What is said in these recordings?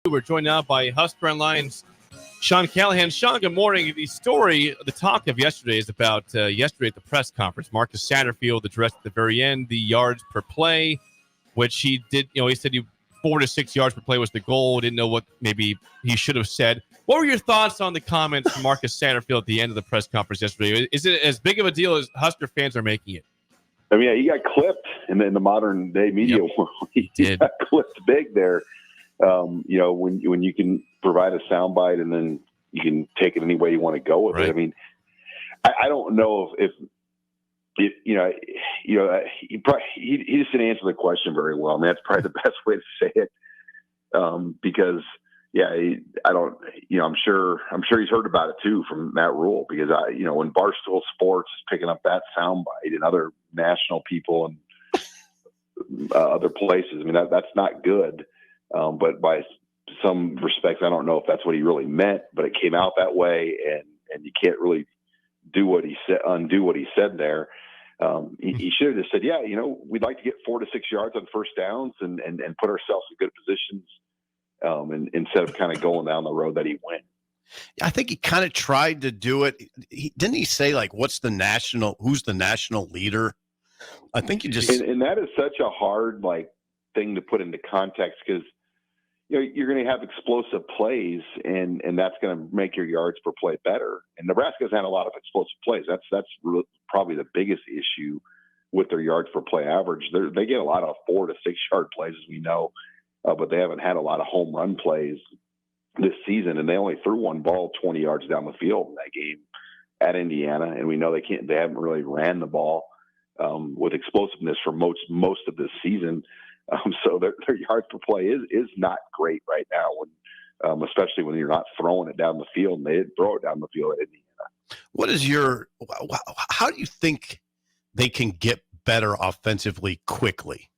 We're joined now by HuskerOnline's Sean Callahan. Sean, good morning. The story, the talk of yesterday is about yesterday at the press conference. Marcus Satterfield addressed at the very end the yards per play, which he did. He said 4 to 6 yards per play was the goal. Didn't know what maybe he should have said. What were your thoughts on the comments from Marcus Satterfield at the end of the press conference yesterday? Is it as big of a deal as Husker fans are making it? I mean, yeah, he got clipped in the modern day media world. He got clipped big there. When you can provide a soundbite and then you can take it any way you want to go with it. I mean, I don't know if he just didn't answer the question very well. I mean, that's probably the best way to say it. Because I'm sure he's heard about it too from Matt Rule, because when Barstool Sports is picking up that soundbite and other national people and other places, I mean, that's not good. But by some respects, I don't know if that's what he really meant, but it came out that way, and you can't really undo what he said there. He should have just said, we'd like to get 4 to 6 yards on first downs and put ourselves in good positions. And instead of kind of going down the road that he went. I think he kind of tried to do it. Didn't he say, like, who's the national leader? I think you just. And that is such a hard, thing to put into context, because, you're going to have explosive plays and that's going to make your yards per play better. And Nebraska's had a lot of explosive plays. That's really, probably the biggest issue with their yards per play average. They get a lot of 4 to 6 yard plays, as we know. But they haven't had a lot of home run plays this season, and they only threw one ball 20 yards down the field in that game at Indiana. And we know they haven't really ran the ball with explosiveness for most of this season. So their yards per play is not great right now, when especially when you're not throwing it down the field, and they didn't throw it down the field at Indiana. How do you think they can get better offensively quickly?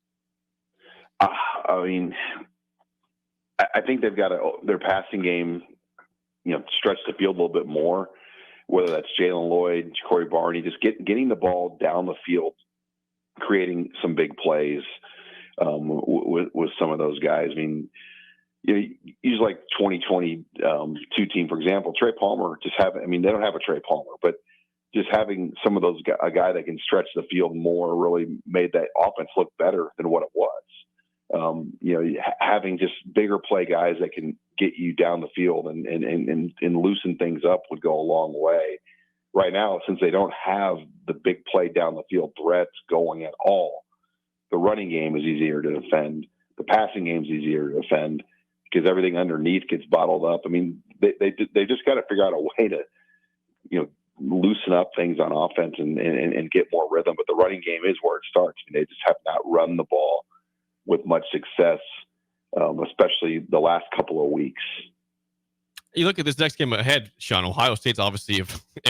I mean, I think they've got their passing game, stretch the field a little bit more, whether that's Jalen Lloyd, Corey Barney, just getting the ball down the field, creating some big plays with some of those guys. I mean, use like 2022 team, for example, Trey Palmer, they don't have a Trey Palmer, but just having some of those, a guy that can stretch the field more, really made that offense look better than what it was. Having just bigger play guys that can get you down the field and loosen things up would go a long way. Right now, since they don't have the big play down the field threats going at all, the running game is easier to defend. The passing game is easier to defend because everything underneath gets bottled up. I mean, they just got to figure out a way to, loosen up things on offense and get more rhythm. But the running game is where it starts. I mean, they just have not run the ball with much success, especially the last couple of weeks. You look at this next game ahead, Sean. Ohio State's obviously an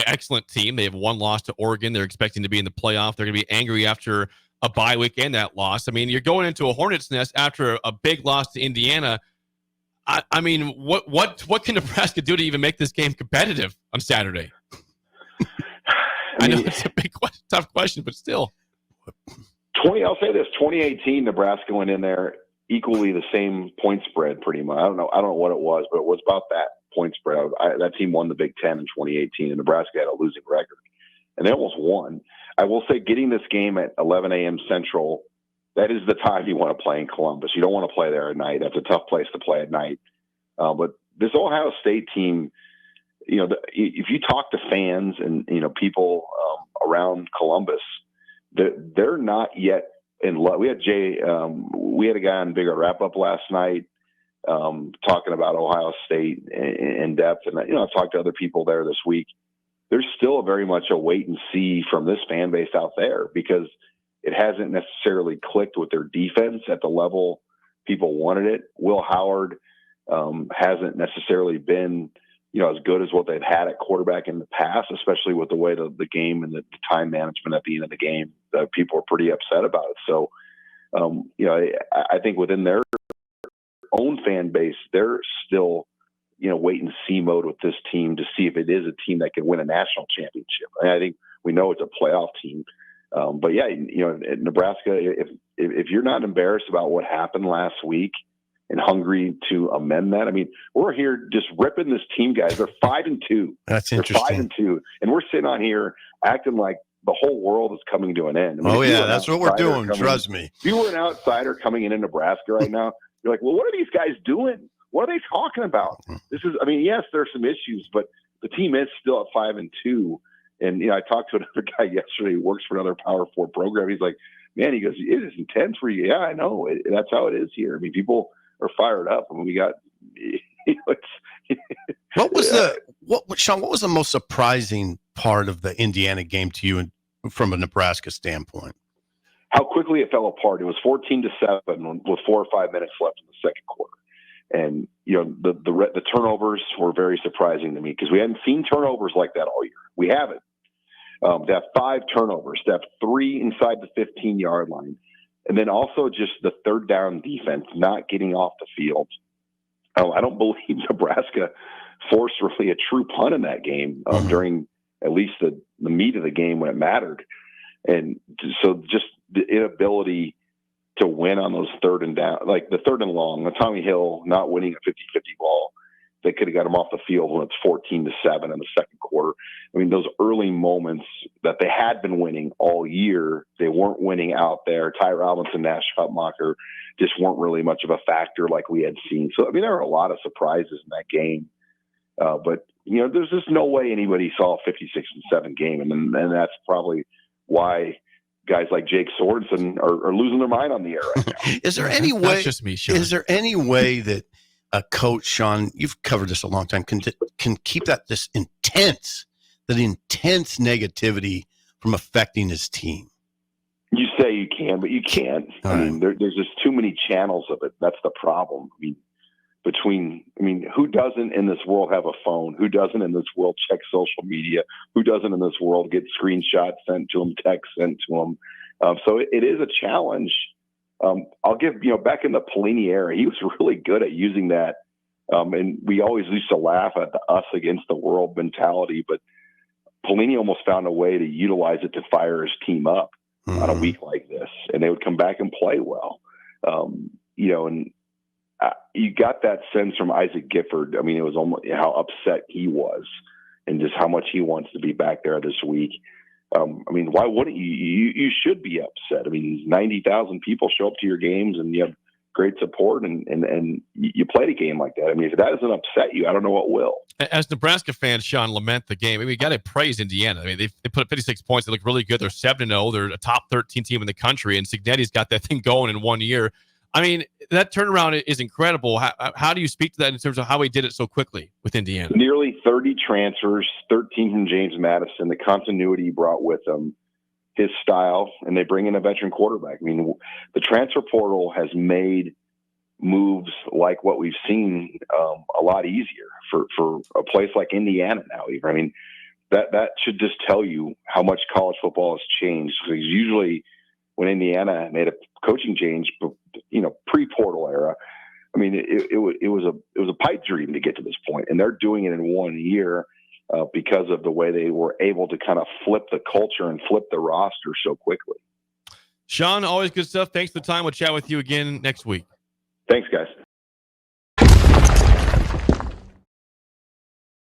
excellent team. They have one loss to Oregon. They're expecting to be in the playoff. They're going to be angry after a bye week and that loss. I mean, you're going into a hornet's nest after a big loss to Indiana. I mean, what can Nebraska do to even make this game competitive on Saturday? I know it's a big, tough question, but still. I'll say this: 2018, Nebraska went in there equally the same point spread, pretty much. I don't know what it was, but it was about that point spread. That team won the Big Ten in 2018, and Nebraska had a losing record, and they almost won. I will say, getting this game at 11 a.m. Central, that is the time you want to play in Columbus. You don't want to play there at night. That's a tough place to play at night. But this Ohio State team, if you talk to fans and people around Columbus, they're not yet in love. We had we had a guy on Bigger Wrap Up last night talking about Ohio State in depth, and I've talked to other people there this week. There's still very much a wait and see from this fan base out there, because it hasn't necessarily clicked with their defense at the level people wanted it. Will Howard hasn't necessarily been as good as what they've had at quarterback in the past, especially with the way the game and the time management at the end of the game. People are pretty upset about it. So, I think within their own fan base, they're still, wait and see mode with this team to see if it is a team that can win a national championship. I think we know it's a playoff team. But yeah, Nebraska, if you're not embarrassed about what happened last week and hungry to amend that. I mean, we're here just ripping this team, guys. They're 5-2. That's They're interesting. 5-2, and we're sitting on here acting like the whole world is coming to an end. I mean, that's what we're doing. Trust me. If you were an outsider coming in Nebraska right now, you're like, well, what are these guys doing? What are they talking about? This is, I mean, yes, there's some issues, but the team is still at 5-2. And, I talked to another guy yesterday who works for another Power 4 program. He's like, man, he goes, it is intense for you. Yeah, I know. That's how it is here. I mean, people are fired up. I mean, we got, Sean, what was the most surprising part of the Indiana game to you from a Nebraska standpoint? How quickly it fell apart. It was 14-7 with 4 or 5 minutes left in the second quarter. And, the turnovers were very surprising to me because we hadn't seen turnovers like that all year. We haven't. To have 5 turnovers, to have 3 inside the 15-yard line, and then also just the third down defense not getting off the field. I don't believe Nebraska forced really a true punt in that game during at least the meat of the game when it mattered. And so just the inability to win on those third and down, like the third and long, the Tommy Hill not winning a 50-50 ball. They could have got him off the field when it's 14-7 in the second quarter. I mean, those early moments that they had been winning all year, they weren't winning out there. Ty Robinson, Nash Hutmacher just weren't really much of a factor like we had seen. So, I mean, there were a lot of surprises in that game. But, there's just no way anybody saw a 56-7 game. And that's probably why guys like Jake Sorensen are losing their mind on the air right now. Is there any way? That's just me, Sean. Is there any way that a coach, Sean, you've covered this a long time, can keep this intense negativity from affecting his team? You say you can, but you can't. I mean, there's just too many channels of it. That's the problem. I mean, who doesn't in this world have a phone? Who doesn't in this world check social media? Who doesn't in this world get screenshots sent to them, texts sent to them? So it is a challenge. I'll give, back in the Pelini era, he was really good at using that. And we always used to laugh at the us against the world mentality, but Pelini almost found a way to utilize it to fire his team up on a week like this. And they would come back and play well. And you got that sense from Isaac Gifford. I mean, it was almost how upset he was and just how much he wants to be back there this week. I mean, why wouldn't you? You should be upset. I mean, 90,000 people show up to your games and you have great support and you played a game like that. I mean, if that doesn't upset you, I don't know what will. As Nebraska fans, Sean, lament the game. I mean, we got to praise Indiana. I mean, they put up 56 points. They look really good. They're 7-0. They're a top 13 team in the country, and Cignetti's got that thing going in 1 year. I mean, that turnaround is incredible. How do you speak to that in terms of how he did it so quickly with Indiana? Nearly 30 transfers, 13 from James Madison, the continuity he brought with him, his style, and they bring in a veteran quarterback. I mean, the transfer portal has made moves like what we've seen a lot easier for a place like Indiana now. Even. I mean, that should just tell you how much college football has changed. Because usually when Indiana made a coaching change, pre-portal era, I mean, it was a pipe dream to get to this point, and they're doing it in 1 year because of the way they were able to kind of flip the culture and flip the roster so quickly. Sean, always good stuff. Thanks for the time. We'll chat with you again next week. Thanks, guys.